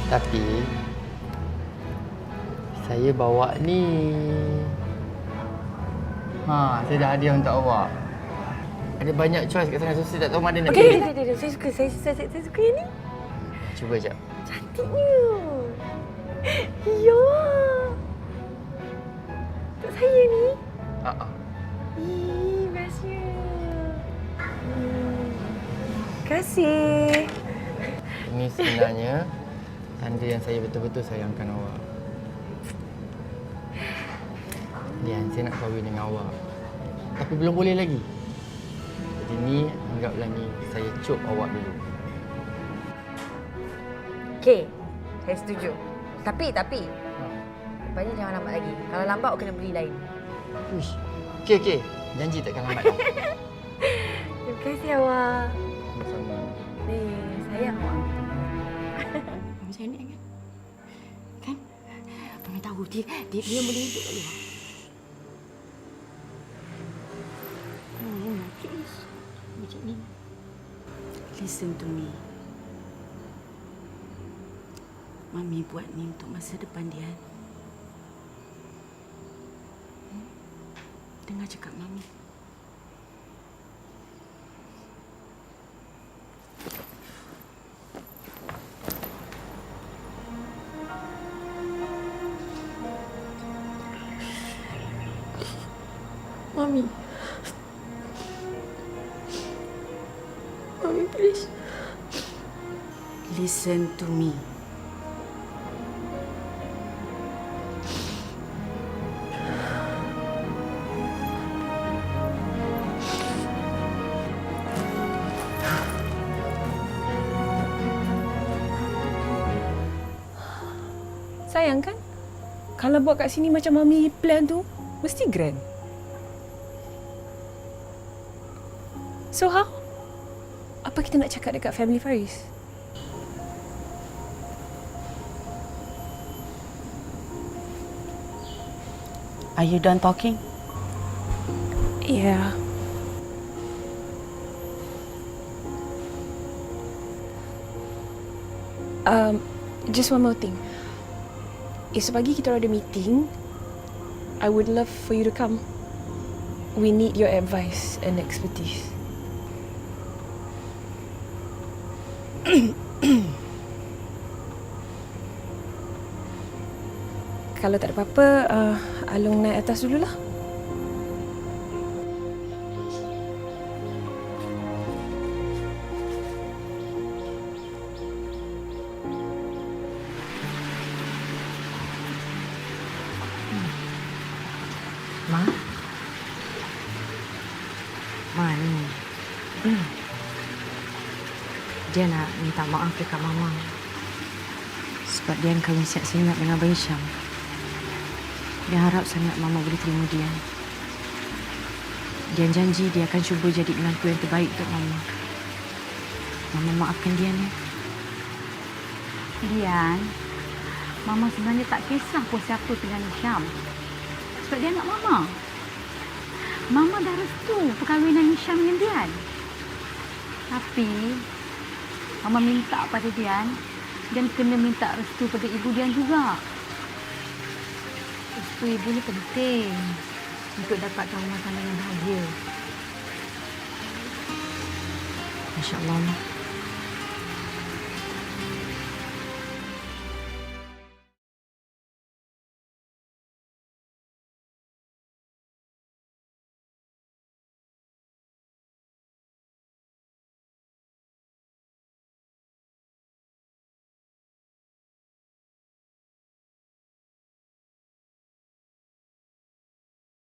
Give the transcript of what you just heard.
Tapi saya bawa ni. Saya dah hadiah untuk awak. Ada banyak choice kat sana, so saya tak tahu mana nak pilih. Okey, saya suka. Saya suka yang ni. Cuba jap. Cantiknya. Ya. Untuk saya ni. Bestnya. Terima kasih. Ini sebenarnya tanda yang saya betul-betul sayangkan awak. Lian, saya nak kahwin dengan awak. Tapi belum boleh lagi. Jadi ni, anggaplah ni saya cop awak dulu. Okey, saya setuju. Tapi. Lepas ni jangan lambat lagi. Kalau lambat, awak kena beli lain. Uish. Okey. Janji takkan lambat dah. Terima kasih awak. Sama-sama. Sayang awak. Mami saya ni kan? Kan? Mami tahu dia boleh hidup kat luar. Please. Macam ni. Listen to me. Mami buat ni untuk masa depan dia. Dengar cakap Mami. Mami, please. Listen to me. Sayang kan? Kalau buat kat sini macam Mami plan tu, mesti grand. So how? Apa kita nak cakap dekat family Faris? Are you done talking? Yeah. Just one more thing. Esok pagi kita ada meeting. I would love for you to come. We need your advice and expertise. Kalau tak ada apa-apa, Alung naik atas dululah. Ma ni. Dia nak minta maaf dekat Mama. Sebab dia kahwin siap-siap dengan Abang Hisham. Dia harap sangat Mama boleh terima dia. Dia janji dia akan cuba jadi menantu yang terbaik untuk Mama. Mama maafkan dia ni. Dian, Mama sebenarnya tak kisah pun siapa dengan Hisham. Sebab dia anak Mama. Mama dah restu perkahwinan Hisham dengan Dian. Tapi, Mama minta pada Dian dan kena minta restu pada ibu Dian juga. Restu ibu ni penting untuk dapatkan rumah tangga yang bahagia. Masya Allah, Ma.